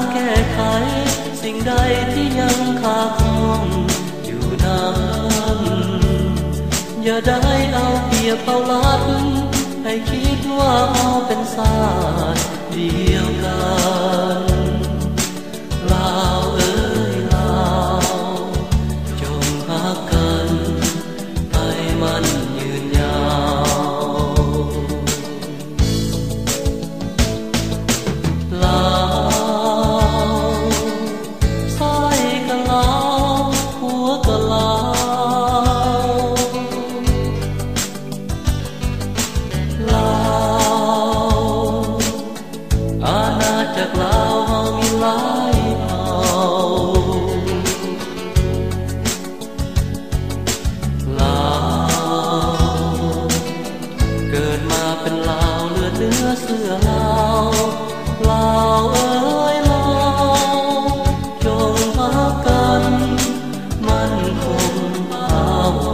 างแก้ไขสิ่งใดที่ยังขาดข้องอยู่นั้นอย่าได้เอาเปรียบเอาลัดให้คิดว่าเราเป็นศาสตร์เดียวกันลาวเอ้ยลาวจงรักกันให้มันยืนยาวลาวซ้ายก็ลาวหัวก็ลาวลาวอาณาจักรลาวเฮามีหลายเผ่าลาวเกิดมาเป็นลาวเลือดเนื้อเสื้อลาวลาวเอ้ยลาวจงรักกันมั่นคงถาวร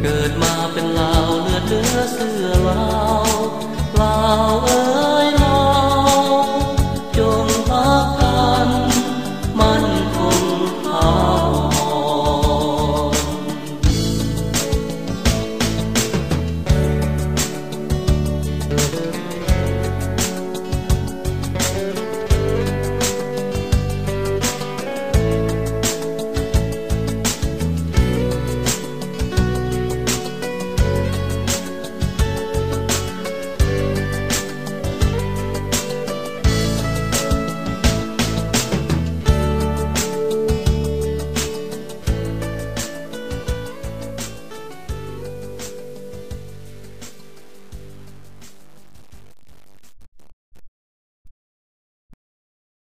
เกิดมาเป็นลาวเลือดเนื้อเสื้อลาว